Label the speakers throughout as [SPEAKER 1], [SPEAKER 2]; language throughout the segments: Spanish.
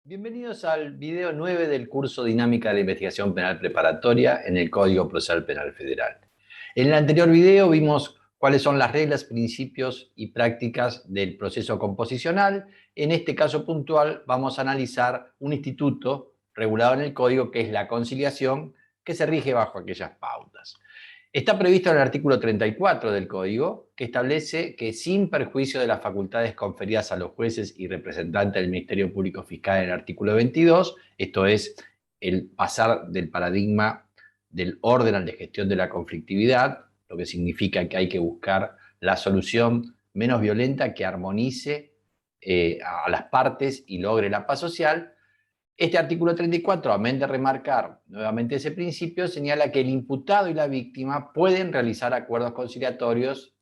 [SPEAKER 1] Bienvenidos al video 9 del curso Dinámica de la Investigación Penal Preparatoria en el Código Procesal Penal Federal. En el anterior video vimos cuáles son las reglas, principios y prácticas del proceso composicional. En este caso puntual vamos a analizar un instituto regulado en el Código que es la conciliación, que se rige bajo aquellas pautas. Está previsto en el artículo 34 del Código, que establece que sin perjuicio de las facultades conferidas a los jueces y representantes del Ministerio Público Fiscal en el artículo 22, esto es, el pasar del paradigma del orden al de gestión de la conflictividad, lo que significa que hay que buscar la solución menos violenta que armonice a las partes y logre la paz social. Este artículo 34, amén de remarcar nuevamente ese principio, señala que el imputado y la víctima pueden realizar acuerdos conciliatorios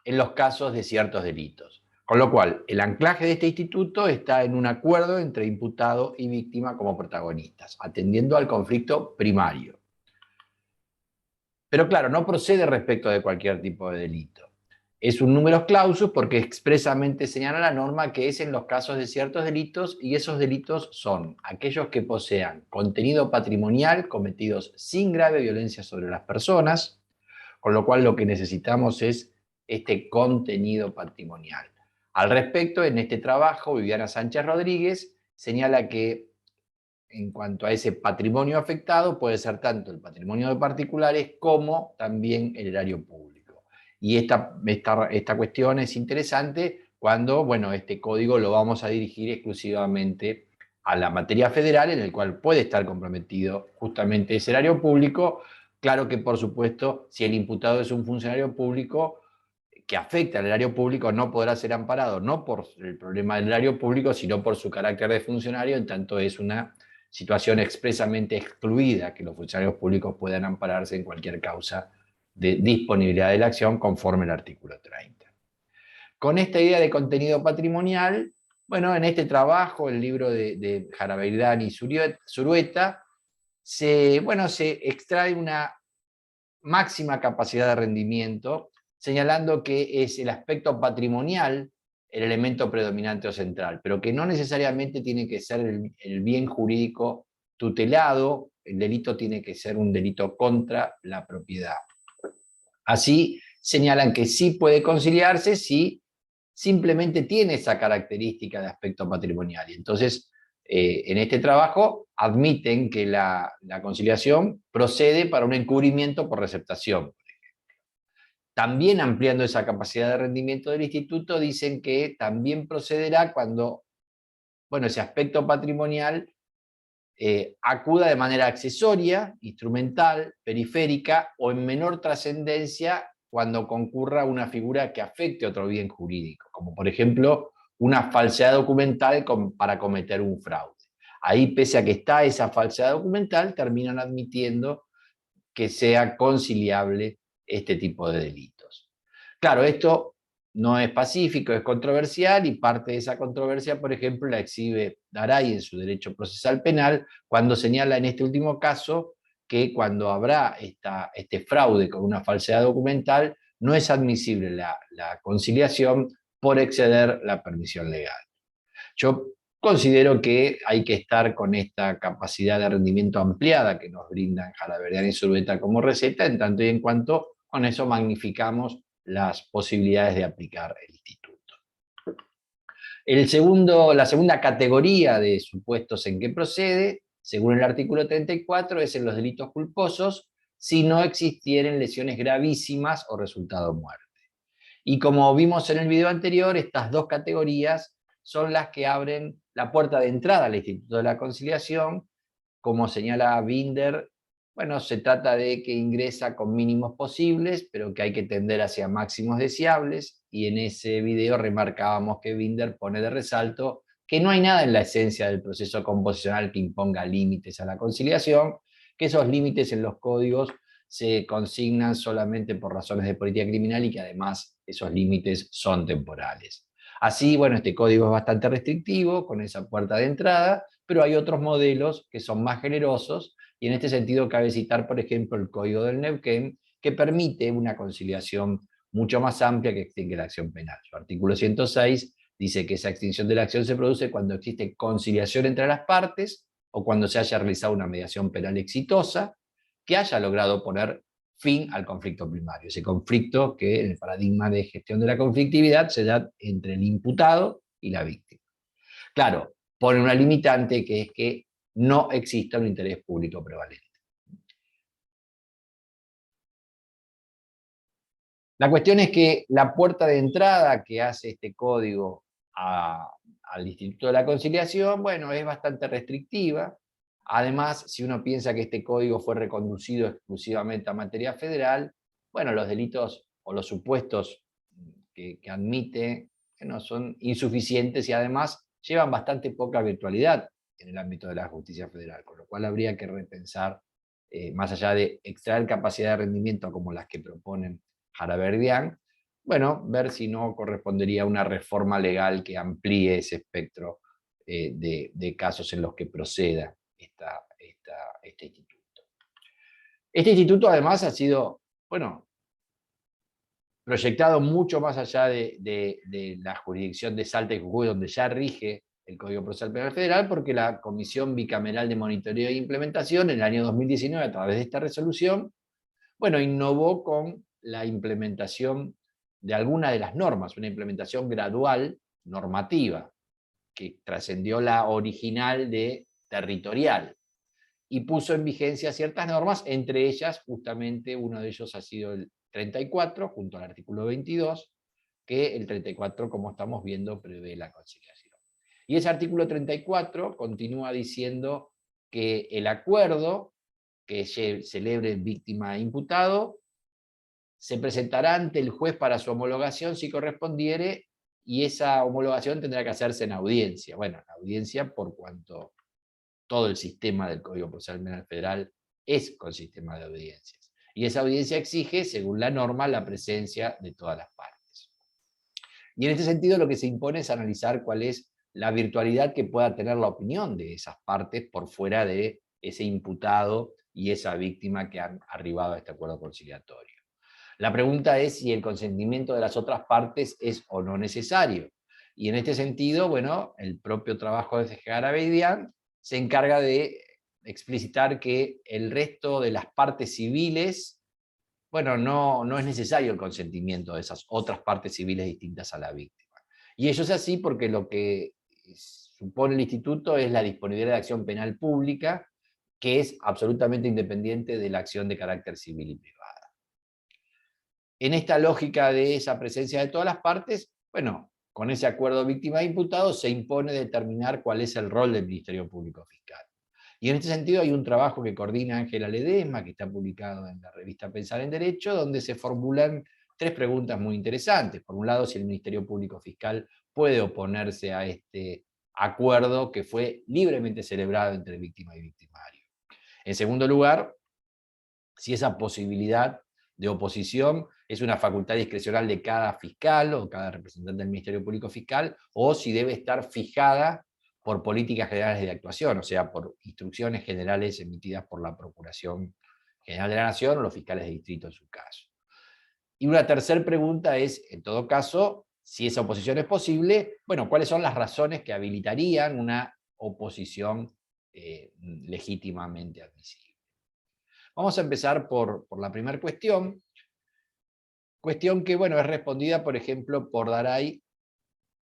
[SPEAKER 1] en los casos de ciertos delitos. Con lo cual, el anclaje de este instituto está en un acuerdo entre imputado y víctima como protagonistas, atendiendo al conflicto primario. Pero claro, no procede respecto de cualquier tipo de delito. Es un numerus clausus porque expresamente señala la norma que es en los casos de ciertos delitos, y esos delitos son aquellos que posean contenido patrimonial cometidos sin grave violencia sobre las personas, con lo cual lo que necesitamos es este contenido patrimonial. Al respecto, en este trabajo, Viviana Sánchez Rodríguez señala que en cuanto a ese patrimonio afectado puede ser tanto el patrimonio de particulares como también el erario público. Y esta cuestión es interesante cuando, bueno, este código lo vamos a dirigir exclusivamente a la materia federal, en el cual puede estar comprometido justamente ese erario público. Claro que, por supuesto, si el imputado es un funcionario público que afecta al erario público, no podrá ser amparado, no por el problema del erario público, sino por su carácter de funcionario, en tanto es una situación expresamente excluida que los funcionarios públicos puedan ampararse en cualquier causa de disponibilidad de la acción conforme al artículo 30. Con esta idea de contenido patrimonial, bueno, en este trabajo, el libro de Jarabeldán y Zurueta, se extrae una máxima capacidad de rendimiento, señalando que es el aspecto patrimonial el elemento predominante o central, pero que no necesariamente tiene que ser el bien jurídico tutelado, el delito tiene que ser un delito contra la propiedad. Así señalan que sí puede conciliarse si simplemente tiene esa característica de aspecto patrimonial. Y entonces, en este trabajo admiten que la conciliación procede para un encubrimiento por receptación. También ampliando esa capacidad de rendimiento del instituto, dicen que también procederá cuando, bueno, ese aspecto patrimonial acuda de manera accesoria, instrumental, periférica o en menor trascendencia cuando concurra una figura que afecte otro bien jurídico, como por ejemplo una falsedad documental para cometer un fraude. Ahí, pese a que está esa falsedad documental, terminan admitiendo que sea conciliable este tipo de delitos. Claro, esto no es pacífico, es controversial, y parte de esa controversia, por ejemplo, la exhibe Daray en su Derecho Procesal Penal, cuando señala en este último caso que cuando habrá este fraude con una falsedad documental, no es admisible la conciliación por exceder la permisión legal. Yo considero que hay que estar con esta capacidad de rendimiento ampliada que nos brindan Jarabeldán y Zurueta como receta, en tanto y en cuanto con eso magnificamos las posibilidades de aplicar el instituto. La segunda categoría de supuestos en que procede, según el artículo 34, es en los delitos culposos, si no existieren lesiones gravísimas o resultado muerte. Y como vimos en el video anterior, estas dos categorías son las que abren la puerta de entrada al Instituto de la Conciliación. Como señala Binder, bueno, se trata de que ingresa con mínimos posibles, pero que hay que tender hacia máximos deseables, y en ese video remarcábamos que Binder pone de resalto que no hay nada en la esencia del proceso composicional que imponga límites a la conciliación, que esos límites en los códigos se consignan solamente por razones de política criminal y que además esos límites son temporales. Así, bueno, este código es bastante restrictivo con esa puerta de entrada, pero hay otros modelos que son más generosos, y en este sentido cabe citar, por ejemplo, el Código del Neuquén, que permite una conciliación mucho más amplia que extingue la acción penal. Su artículo 106 Dice que esa extinción de la acción se produce cuando existe conciliación entre las partes o cuando se haya realizado una mediación penal exitosa que haya logrado poner fin al conflicto primario. Ese conflicto que en el paradigma de gestión de la conflictividad se da entre el imputado y la víctima. Claro, pone una limitante que es que no exista un interés público prevalente. La cuestión es que la puerta de entrada que hace este código al Instituto de la Conciliación, bueno, es bastante restrictiva. Además, si uno piensa que este código fue reconducido exclusivamente a materia federal, bueno, los delitos o los supuestos que admite, bueno, son insuficientes y además llevan bastante poca virtualidad en el ámbito de la justicia federal, con lo cual habría que repensar, más allá de extraer capacidad de rendimiento como las que proponen Jaraverdián, bueno, ver si no correspondería a una reforma legal que amplíe ese espectro de casos en los que proceda este instituto. Este instituto además ha sido, bueno, proyectado mucho más allá de la jurisdicción de Salta y Jujuy, donde ya rige el Código Procesal Penal Federal, porque la Comisión Bicameral de Monitoreo e Implementación, en el año 2019, a través de esta resolución, bueno, innovó con la implementación de algunas de las normas, una implementación gradual, normativa, que trascendió la original de territorial, y puso en vigencia ciertas normas, entre ellas, justamente, uno de ellos ha sido el 34, junto al artículo 22, que el 34, como estamos viendo, prevé la conciliación. Y ese artículo 34 continúa diciendo que el acuerdo que celebre víctima e imputado se presentará ante el juez para su homologación si correspondiere, y esa homologación tendrá que hacerse en audiencia. Bueno, en audiencia por cuanto todo el sistema del Código Procesal Penal Federal es con sistema de audiencias. Y esa audiencia exige, según la norma, la presencia de todas las partes. Y en este sentido lo que se impone es analizar cuál es la virtualidad que pueda tener la opinión de esas partes por fuera de ese imputado y esa víctima que han arribado a este acuerdo conciliatorio. La pregunta es si el consentimiento de las otras partes es o no necesario. Y en este sentido, bueno, el propio trabajo de Jaraverdián se encarga de explicitar que el resto de las partes civiles, bueno, no es necesario el consentimiento de esas otras partes civiles distintas a la víctima. Y ello es así porque lo que supone el instituto es la disponibilidad de acción penal pública, que es absolutamente independiente de la acción de carácter civil y privada. En esta lógica de esa presencia de todas las partes, bueno, con ese acuerdo víctima-imputado se impone determinar cuál es el rol del Ministerio Público Fiscal. Y en este sentido hay un trabajo que coordina Ángela Ledesma, que está publicado en la revista Pensar en Derecho, donde se formulan 3 preguntas muy interesantes. Por un lado, si el Ministerio Público Fiscal puede oponerse a este acuerdo que fue libremente celebrado entre víctima y victimario. En segundo lugar, si esa posibilidad de oposición es una facultad discrecional de cada fiscal o cada representante del Ministerio Público Fiscal, o si debe estar fijada por políticas generales de actuación, o sea, por instrucciones generales emitidas por la Procuración General de la Nación o los fiscales de distrito en su caso. Y una tercera pregunta es, en todo caso, si esa oposición es posible, bueno, ¿cuáles son las razones que habilitarían una oposición legítimamente admisible? Vamos a empezar por la primera cuestión que, bueno, es respondida, por ejemplo, por Daray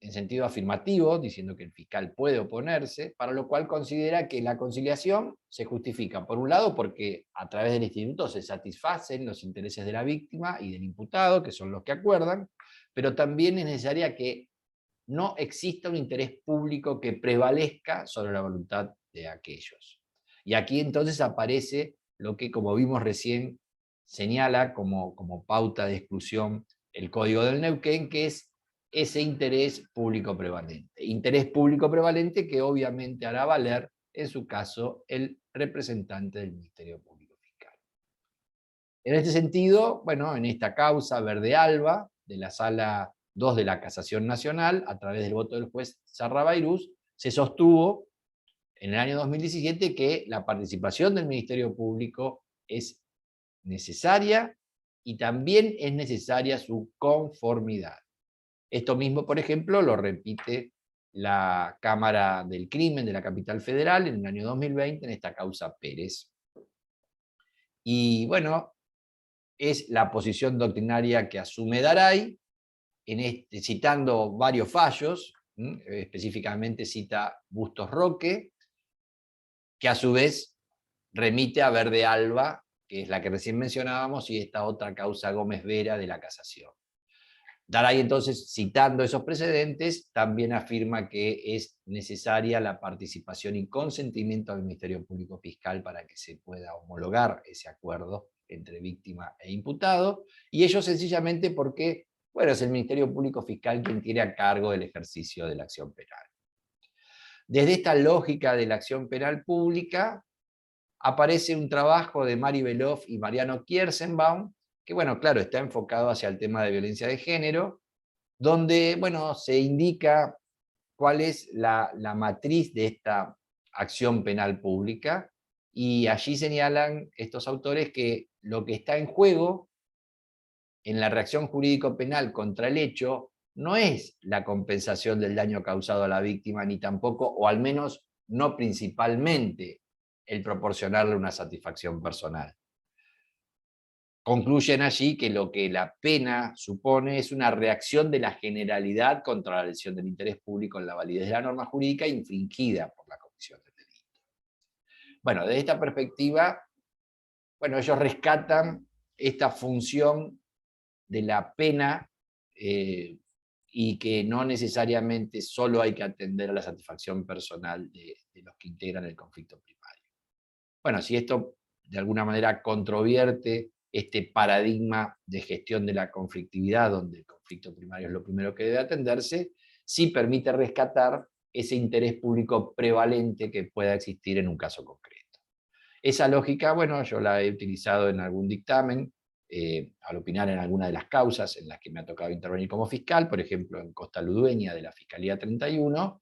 [SPEAKER 1] en sentido afirmativo, diciendo que el fiscal puede oponerse, para lo cual considera que la conciliación se justifica, por un lado, porque a través del instituto se satisfacen los intereses de la víctima y del imputado, que son los que acuerdan, pero también es necesaria que no exista un interés público que prevalezca sobre la voluntad de aquellos. Y aquí entonces aparece lo que, como vimos recién, señala como pauta de exclusión el Código del Neuquén, que es ese interés público prevalente. Interés público prevalente que obviamente hará valer, en su caso, el representante del Ministerio Público Fiscal. En este sentido, bueno, en esta causa Verde Alba, de la Sala 2 de la Casación Nacional, a través del voto del juez Sarrabairús, se sostuvo en el año 2017 que la participación del Ministerio Público es necesaria y también es necesaria su conformidad. Esto mismo, por ejemplo, lo repite la Cámara del Crimen de la Capital Federal en el año 2020 en esta causa Pérez. Y bueno, es la posición doctrinaria que asume Daray, citando varios fallos, específicamente cita Bustos Roque, que a su vez remite a Verde Alba, que es la que recién mencionábamos, y esta otra causa Gómez Vera de la casación. Daray entonces, citando esos precedentes, también afirma que es necesaria la participación y consentimiento del Ministerio Público Fiscal para que se pueda homologar ese acuerdo entre víctima e imputado, y ello sencillamente porque, bueno, es el Ministerio Público Fiscal quien tiene a cargo el ejercicio de la acción penal. Desde esta lógica de la acción penal pública, aparece un trabajo de Mari Beloff y Mariano Kierszenbaum, que bueno, claro, está enfocado hacia el tema de violencia de género, donde, bueno, se indica cuál es la matriz de esta acción penal pública, y allí señalan estos autores que lo que está en juego en la reacción jurídico-penal contra el hecho no es la compensación del daño causado a la víctima, ni tampoco, o al menos no principalmente, el proporcionarle una satisfacción personal. Concluyen allí que lo que la pena supone es una reacción de la generalidad contra la lesión del interés público en la validez de la norma jurídica infringida por la comisión del delito. Bueno, desde esta perspectiva, bueno, ellos rescatan esta función de la pena, y que no necesariamente solo hay que atender a la satisfacción personal de los que integran el conflicto primario. Bueno, si esto de alguna manera controvierte este paradigma de gestión de la conflictividad, donde el conflicto primario es lo primero que debe atenderse, sí permite rescatar ese interés público prevalente que pueda existir en un caso concreto. Esa lógica, bueno, yo la he utilizado en algún dictamen, al opinar en alguna de las causas en las que me ha tocado intervenir como fiscal, por ejemplo, en Costa Ludueña de la Fiscalía 31,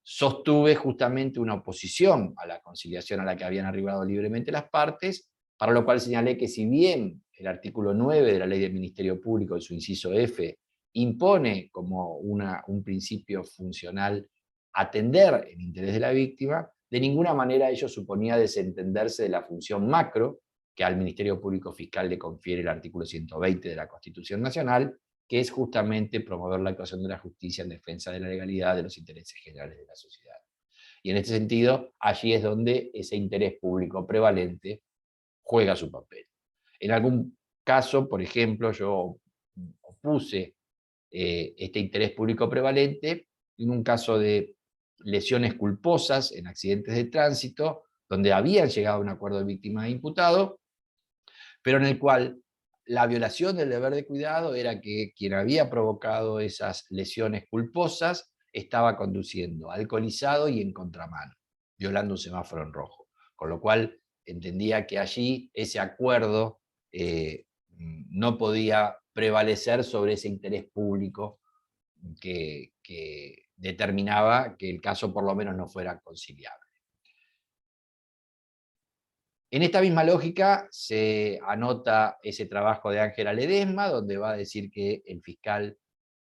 [SPEAKER 1] sostuve justamente una oposición a la conciliación a la que habían arribado libremente las partes, para lo cual señalé que si bien el artículo 9 de la Ley del Ministerio Público, en su inciso F, impone como un principio funcional atender el interés de la víctima, de ninguna manera ello suponía desentenderse de la función macro que al Ministerio Público Fiscal le confiere el artículo 120 de la Constitución Nacional, que es justamente promover la actuación de la justicia en defensa de la legalidad de los intereses generales de la sociedad. Y en este sentido, allí es donde ese interés público prevalente juega su papel. En algún caso, por ejemplo, yo opuse este interés público prevalente en un caso de lesiones culposas en accidentes de tránsito, donde habían llegado a un acuerdo de víctima e imputado, pero en el cual la violación del deber de cuidado era que quien había provocado esas lesiones culposas estaba conduciendo alcoholizado y en contramano, violando un semáforo en rojo. Con lo cual entendía que allí ese acuerdo no podía prevalecer sobre ese interés público que determinaba que el caso por lo menos no fuera conciliable. En esta misma lógica se anota ese trabajo de Ángela Ledesma, donde va a decir que el fiscal,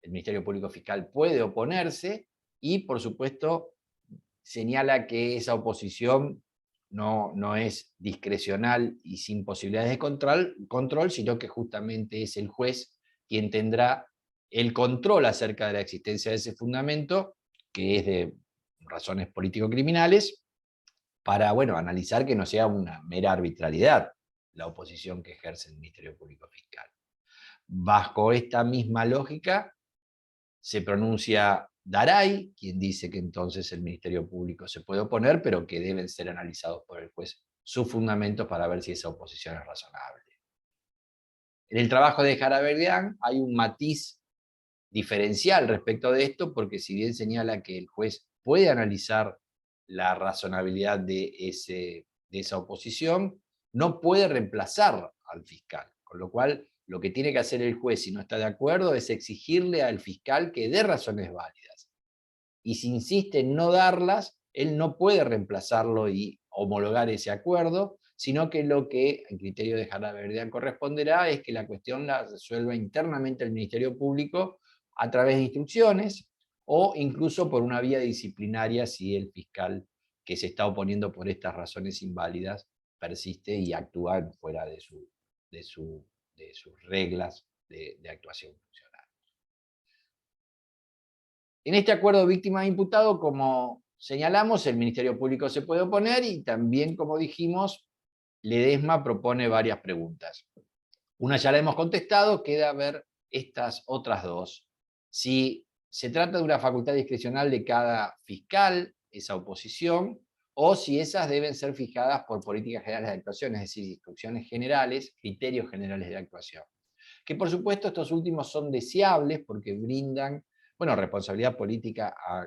[SPEAKER 1] el Ministerio Público Fiscal puede oponerse, y por supuesto señala que esa oposición no es discrecional y sin posibilidades de control, sino que justamente es el juez quien tendrá el control acerca de la existencia de ese fundamento, que es de razones político-criminales, para, bueno, analizar que no sea una mera arbitrariedad la oposición que ejerce el Ministerio Público Fiscal. Bajo esta misma lógica, se pronuncia Daray, quien dice que entonces el Ministerio Público se puede oponer, pero que deben ser analizados por el juez sus fundamentos para ver si esa oposición es razonable. En el trabajo de Jaraberdián hay un matiz diferencial respecto de esto, porque si bien señala que el juez puede analizar la razonabilidad de esa oposición, no puede reemplazar al fiscal, con lo cual lo que tiene que hacer el juez, si no está de acuerdo, es exigirle al fiscal que dé razones válidas. Y si insiste en no darlas, él no puede reemplazarlo y homologar ese acuerdo, sino que lo que, en criterio de Jaraberdián, corresponderá es que la cuestión la resuelva internamente el Ministerio Público a través de instrucciones o incluso por una vía disciplinaria si el fiscal que se está oponiendo por estas razones inválidas persiste y actúa fuera de sus reglas de actuación funcional. En este acuerdo víctima-imputado, como señalamos, el Ministerio Público se puede oponer y también, como dijimos, Ledesma propone varias preguntas. Una ya la hemos contestado, queda ver estas otras dos. Si se trata de una facultad discrecional de cada fiscal, esa oposición, o si esas deben ser fijadas por políticas generales de actuación, es decir, instrucciones generales, criterios generales de actuación. Que por supuesto estos últimos son deseables porque brindan, bueno, responsabilidad política a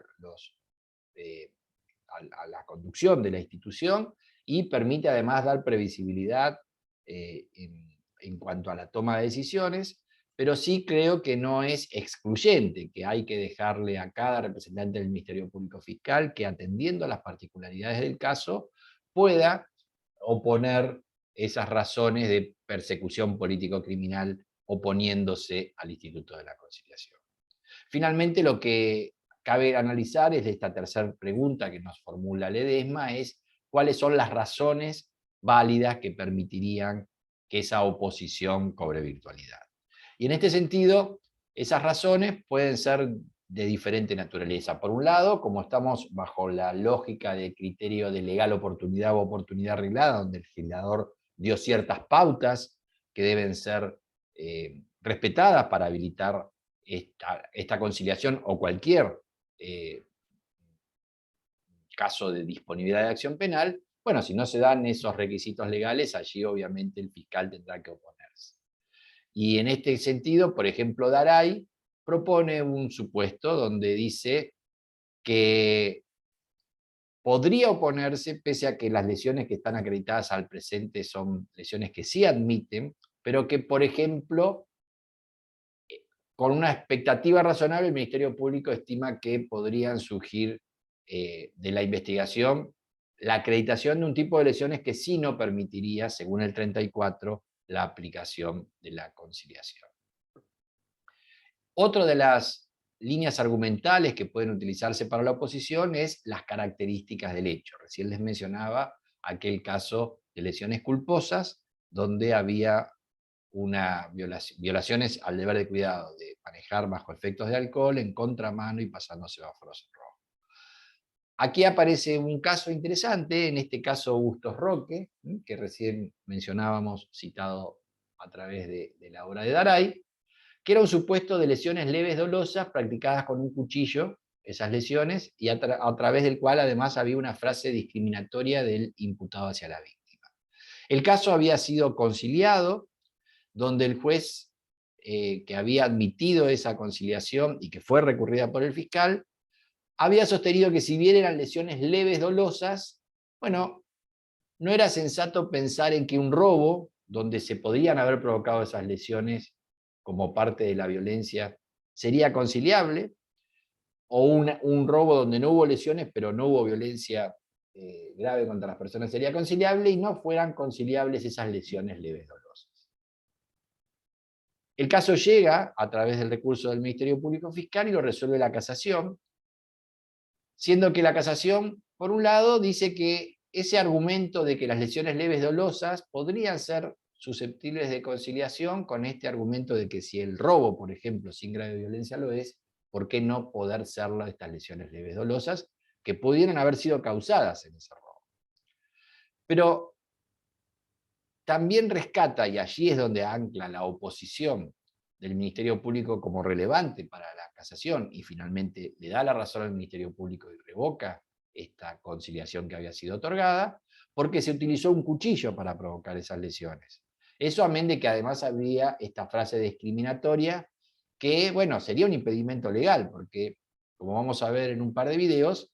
[SPEAKER 1] la conducción de la institución y permite además dar previsibilidad en cuanto a la toma de decisiones, pero sí creo que no es excluyente, que hay que dejarle a cada representante del Ministerio Público Fiscal que, atendiendo a las particularidades del caso, pueda oponer esas razones de persecución político-criminal oponiéndose al Instituto de la Conciliación. Finalmente, lo que cabe analizar es esta tercera pregunta que nos formula Ledesma, es cuáles son las razones válidas que permitirían que esa oposición cobre virtualidad. Y en este sentido, esas razones pueden ser de diferente naturaleza. Por un lado, como estamos bajo la lógica de criterio de legal oportunidad o oportunidad arreglada, donde el legislador dio ciertas pautas que deben ser respetadas para habilitar esta conciliación o cualquier caso de disponibilidad de acción penal, bueno, si no se dan esos requisitos legales, allí obviamente el fiscal tendrá que oponerse. Y en este sentido, por ejemplo, Daray propone un supuesto donde dice que podría oponerse pese a que las lesiones que están acreditadas al presente son lesiones que sí admiten, pero que, por ejemplo, con una expectativa razonable, el Ministerio Público estima que podrían surgir de la investigación la acreditación de un tipo de lesiones que sí no permitiría, según el 34, la aplicación de la conciliación. Otra de las líneas argumentales que pueden utilizarse para la oposición es las características del hecho. Recién les mencionaba aquel caso de lesiones culposas, donde había violaciones al deber de cuidado, de manejar bajo efectos de alcohol, en contramano y pasando semáforos en rojo. Aquí aparece un caso interesante, en este caso Bustos Roque, que recién mencionábamos, citado a través de la obra de Daray, que era un supuesto de lesiones leves dolosas practicadas con un cuchillo, esas lesiones, y a través del cual además había una frase discriminatoria del imputado hacia la víctima. El caso había sido conciliado, donde el juez que había admitido esa conciliación y que fue recurrida por el fiscal, había sostenido que si bien eran lesiones leves dolosas, bueno, no era sensato pensar en que un robo, donde se podrían haber provocado esas lesiones como parte de la violencia, sería conciliable, o un robo donde no hubo lesiones, pero no hubo violencia grave contra las personas, sería conciliable, y no fueran conciliables esas lesiones leves dolosas. El caso llega a través del recurso del Ministerio Público Fiscal y lo resuelve la casación, siendo que la casación, por un lado, dice que ese argumento de que las lesiones leves dolosas podrían ser susceptibles de conciliación con este argumento de que si el robo, por ejemplo, sin grave violencia lo es, ¿por qué no poder serlo estas lesiones leves dolosas que pudieran haber sido causadas en ese robo? Pero también rescata, y allí es donde ancla la oposición del Ministerio Público como relevante para la casación, y finalmente le da la razón al Ministerio Público y revoca esta conciliación que había sido otorgada, porque se utilizó un cuchillo para provocar esas lesiones. Eso amén de que además había esta frase discriminatoria que, bueno, sería un impedimento legal, porque, como vamos a ver en un par de videos,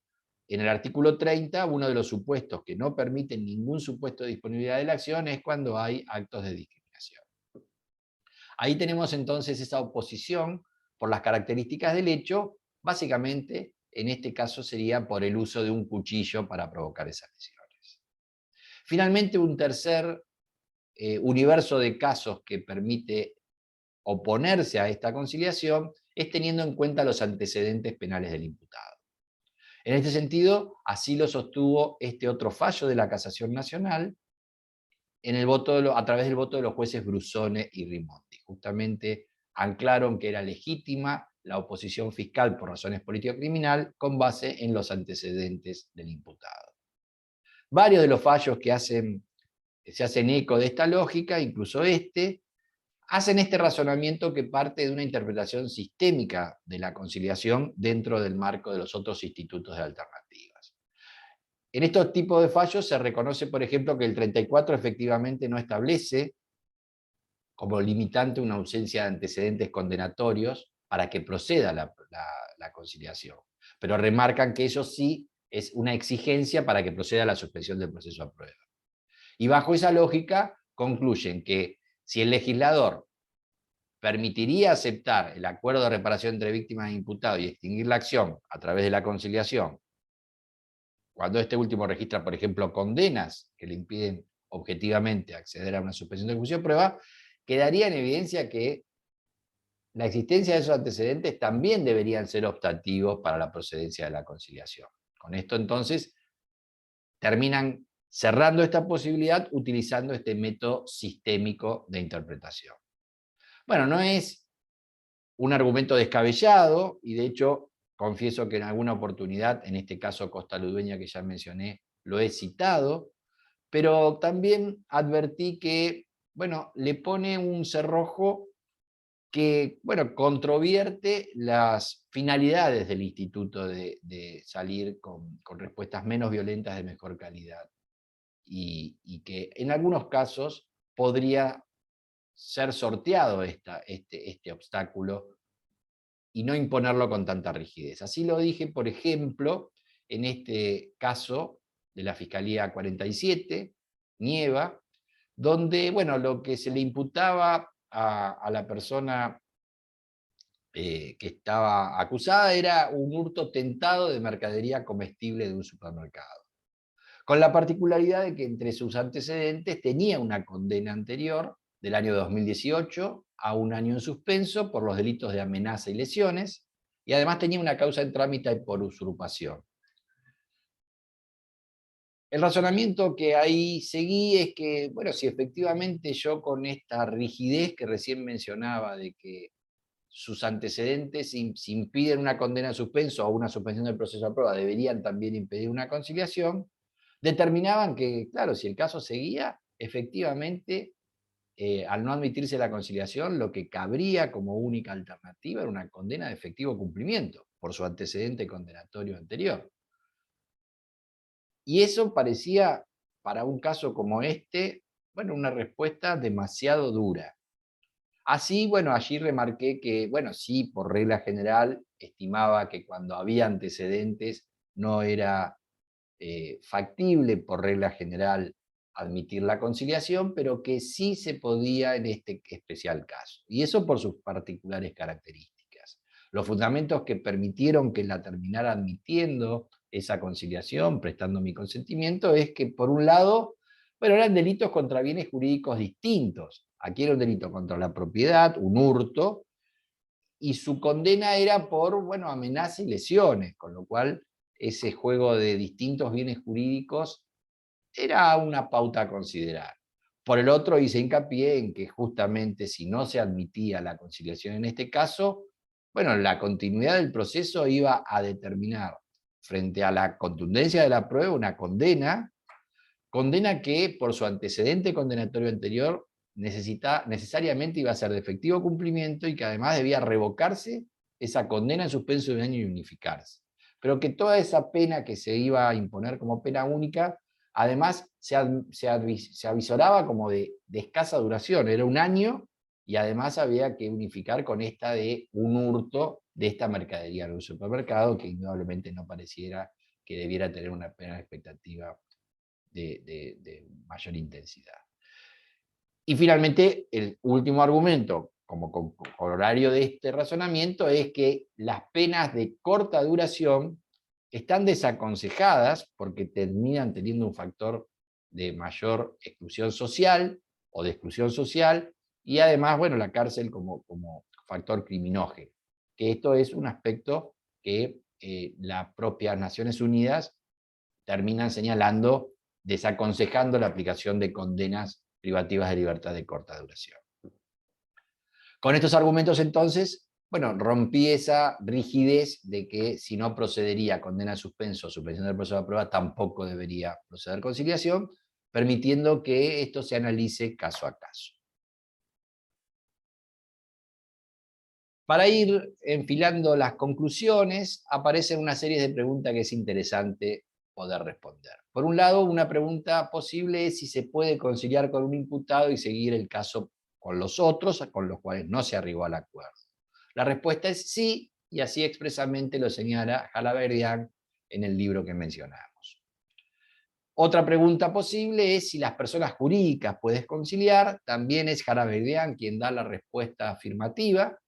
[SPEAKER 1] en el artículo 30, uno de los supuestos que no permiten ningún supuesto de disponibilidad de la acción es cuando hay actos de discriminación. Ahí tenemos entonces esa oposición por las características del hecho, básicamente en este caso sería por el uso de un cuchillo para provocar esas lesiones. Finalmente, un tercer universo de casos que permite oponerse a esta conciliación es teniendo en cuenta los antecedentes penales del imputado. En este sentido, así lo sostuvo este otro fallo de la Casación Nacional a través del voto de los jueces Brusone y Rimondi. Justamente anclaron que era legítima la oposición fiscal por razones político-criminal con base en los antecedentes del imputado. Varios de los fallos que se hacen eco de esta lógica, incluso hacen este razonamiento que parte de una interpretación sistémica de la conciliación dentro del marco de los otros institutos de alternativas. En estos tipos de fallos se reconoce, por ejemplo, que el 34 efectivamente no establece como limitante una ausencia de antecedentes condenatorios para que proceda la conciliación. Pero remarcan que eso sí es una exigencia para que proceda la suspensión del proceso a prueba. Y bajo esa lógica concluyen que si el legislador permitiría aceptar el acuerdo de reparación entre víctimas e imputados y extinguir la acción a través de la conciliación, cuando este último registra, por ejemplo, condenas que le impiden objetivamente acceder a una suspensión de ejecución de prueba, quedaría en evidencia que la existencia de esos antecedentes también deberían ser optativos para la procedencia de la conciliación. Con esto, entonces, terminan cerrando esta posibilidad utilizando este método sistémico de interpretación. Bueno, no es un argumento descabellado, y de hecho, confieso que en alguna oportunidad, en este caso Costa Ludueña que ya mencioné, lo he citado, pero también advertí que, bueno, le pone un cerrojo que, bueno, controvierte las finalidades del instituto de salir con respuestas menos violentas de mejor calidad, y que en algunos casos podría ser sorteado este obstáculo y no imponerlo con tanta rigidez. Así lo dije, por ejemplo, en este caso de la Fiscalía 47, Nieva, donde, bueno, lo que se le imputaba a la persona que estaba acusada era un hurto tentado de mercadería comestible de un supermercado. Con la particularidad de que entre sus antecedentes tenía una condena anterior del año 2018 a 1 año en suspenso por los delitos de amenaza y lesiones, y además tenía una causa en trámite por usurpación. El razonamiento que ahí seguí es que, bueno, si efectivamente yo con esta rigidez que recién mencionaba de que sus antecedentes, si impiden una condena en suspenso o una suspensión del proceso a prueba, deberían también impedir una conciliación, determinaban que, claro, si el caso seguía, efectivamente, al no admitirse la conciliación, lo que cabría como única alternativa era una condena de efectivo cumplimiento por su antecedente condenatorio anterior. Y eso parecía, para un caso como este, bueno, una respuesta demasiado dura. Así, bueno, allí remarqué que, bueno, sí, por regla general, estimaba que cuando había antecedentes no era factible, por regla general, admitir la conciliación, pero que sí se podía en este especial caso. Y eso por sus particulares características. Los fundamentos que permitieron que la terminara admitiendo esa conciliación, prestando mi consentimiento, es que, por un lado, bueno, eran delitos contra bienes jurídicos distintos. Aquí era un delito contra la propiedad, un hurto, y su condena era por, bueno, amenaza y lesiones, con lo cual ese juego de distintos bienes jurídicos era una pauta a considerar. Por el otro, hice hincapié en que justamente si no se admitía la conciliación en este caso, bueno, la continuidad del proceso iba a determinar, frente a la contundencia de la prueba, una condena que por su antecedente condenatorio anterior necesariamente iba a ser de efectivo cumplimiento y que además debía revocarse esa condena en suspenso de un año y unificarse. Pero que toda esa pena que se iba a imponer como pena única, además se avisoraba como de escasa duración, era 1 año, y además había que unificar con esta de un hurto de esta mercadería en un supermercado, que indudablemente no pareciera que debiera tener una pena expectativa de mayor intensidad. Y finalmente, el último argumento, como corolario de este razonamiento, es que las penas de corta duración están desaconsejadas porque terminan teniendo un factor de mayor exclusión social o de exclusión social, y además, bueno, la cárcel como factor criminógeno. que esto es un aspecto que las propias Naciones Unidas terminan señalando, desaconsejando la aplicación de condenas privativas de libertad de corta duración. Con estos argumentos, entonces, bueno, rompí esa rigidez de que si no procedería condena de suspenso o suspensión del proceso de prueba, tampoco debería proceder conciliación, permitiendo que esto se analice caso a caso. Para ir enfilando las conclusiones, aparecen una serie de preguntas que es interesante poder responder. Por un lado, una pregunta posible es si se puede conciliar con un imputado y seguir el caso con los otros, con los cuales no se arribó al acuerdo. La respuesta es sí, y así expresamente lo señala Jalaverdian en el libro que mencionamos. Otra pregunta posible es si las personas jurídicas pueden conciliar. También es Jalaverdian quien da la respuesta afirmativa,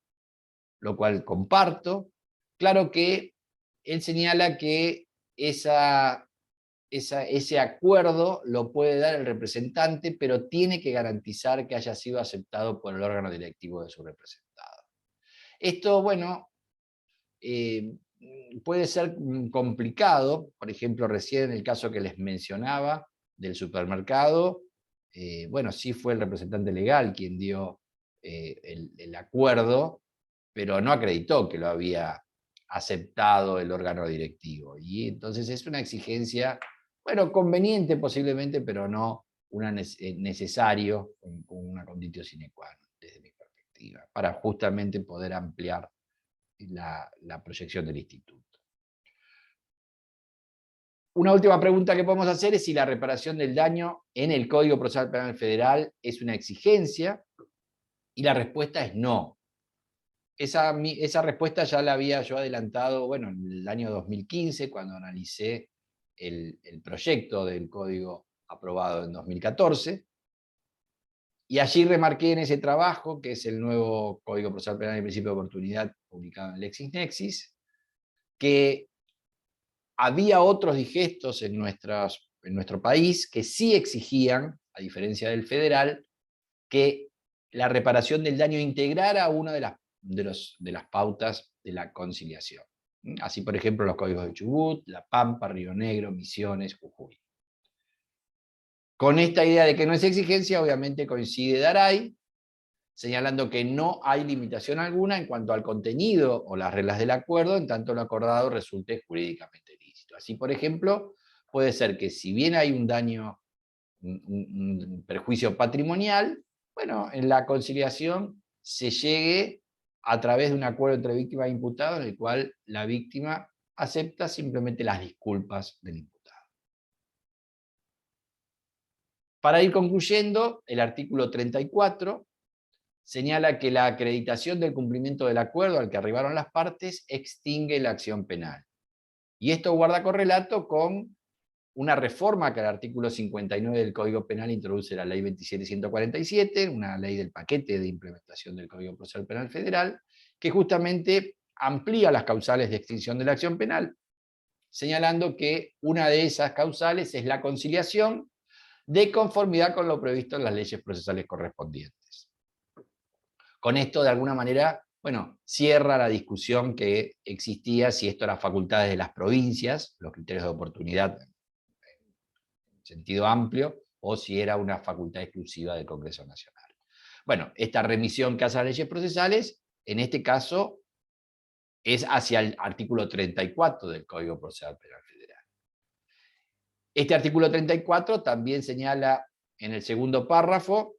[SPEAKER 1] lo cual comparto. Claro que él señala que ese acuerdo lo puede dar el representante, pero tiene que garantizar que haya sido aceptado por el órgano directivo de su representado. Esto, bueno, puede ser complicado. Por ejemplo, recién en el caso que les mencionaba del supermercado, bueno, sí fue el representante legal quien dio el acuerdo, pero no acreditó que lo había aceptado el órgano directivo. Y entonces es una exigencia, bueno, conveniente posiblemente, pero no necesario, con una conditio sine qua non, desde mi perspectiva, para justamente poder ampliar la proyección del instituto. Una última pregunta que podemos hacer es si la reparación del daño en el Código Procesal Penal Federal es una exigencia, y la respuesta es no. Esa respuesta ya la había yo adelantado, bueno, en el año 2015, cuando analicé el proyecto del código aprobado en 2014, y allí remarqué en ese trabajo, que es el nuevo Código Procesal Penal y Principio de Oportunidad, publicado en LexisNexis, que había otros digestos en nuestro país que sí exigían, a diferencia del federal, que la reparación del daño integrara una de las pautas de la conciliación. Así, por ejemplo, los códigos de Chubut, La Pampa, Río Negro, Misiones, Jujuy. Con esta idea de que no es exigencia, obviamente coincide Daray, señalando que no hay limitación alguna en cuanto al contenido o las reglas del acuerdo, en tanto lo acordado resulte jurídicamente lícito. Así, por ejemplo, puede ser que si bien hay un daño, un perjuicio patrimonial, bueno, en la conciliación se llegue a través de un acuerdo entre víctima e imputado, en el cual la víctima acepta simplemente las disculpas del imputado. Para ir concluyendo, el artículo 34 señala que la acreditación del cumplimiento del acuerdo al que arribaron las partes extingue la acción penal. Y esto guarda correlato con una reforma que al artículo 59 del Código Penal introduce la Ley 27.147, una ley del paquete de implementación del Código Procesal Penal Federal, que justamente amplía las causales de extinción de la acción penal, señalando que una de esas causales es la conciliación de conformidad con lo previsto en las leyes procesales correspondientes. Con esto, de alguna manera, bueno, cierra la discusión que existía si esto era facultades de las provincias, los criterios de oportunidad en sentido amplio, o si era una facultad exclusiva del Congreso Nacional. Bueno, esta remisión que hace a las leyes procesales, en este caso, es hacia el artículo 34 del Código Procesal Penal Federal. Este artículo 34 también señala en el segundo párrafo,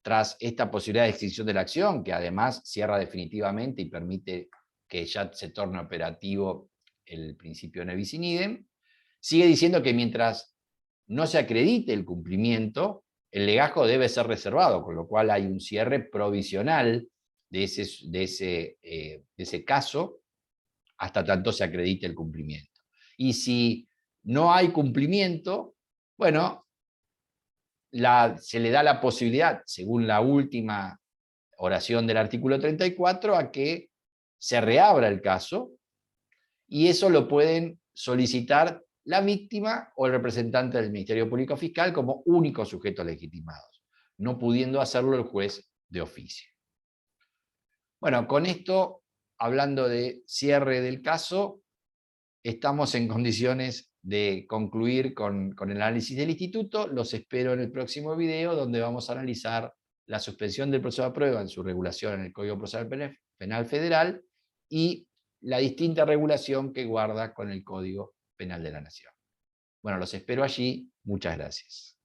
[SPEAKER 1] tras esta posibilidad de extinción de la acción, que además cierra definitivamente y permite que ya se torne operativo el principio ne bis in idem, sigue diciendo que mientras no se acredite el cumplimiento, el legajo debe ser reservado, con lo cual hay un cierre provisional de ese caso hasta tanto se acredite el cumplimiento. Y si no hay cumplimiento, bueno, se le da la posibilidad, según la última oración del artículo 34, a que se reabra el caso, y eso lo pueden solicitar la víctima o el representante del Ministerio Público Fiscal como únicos sujetos legitimados, no pudiendo hacerlo el juez de oficio. Bueno, con esto hablando de cierre del caso, estamos en condiciones de concluir con el análisis del instituto. Los espero en el próximo video, donde vamos a analizar la suspensión del proceso de prueba en su regulación en el Código Procesal Penal Federal y la distinta regulación que guarda con el Código Penal de la Nación. Bueno, los espero allí. Muchas gracias.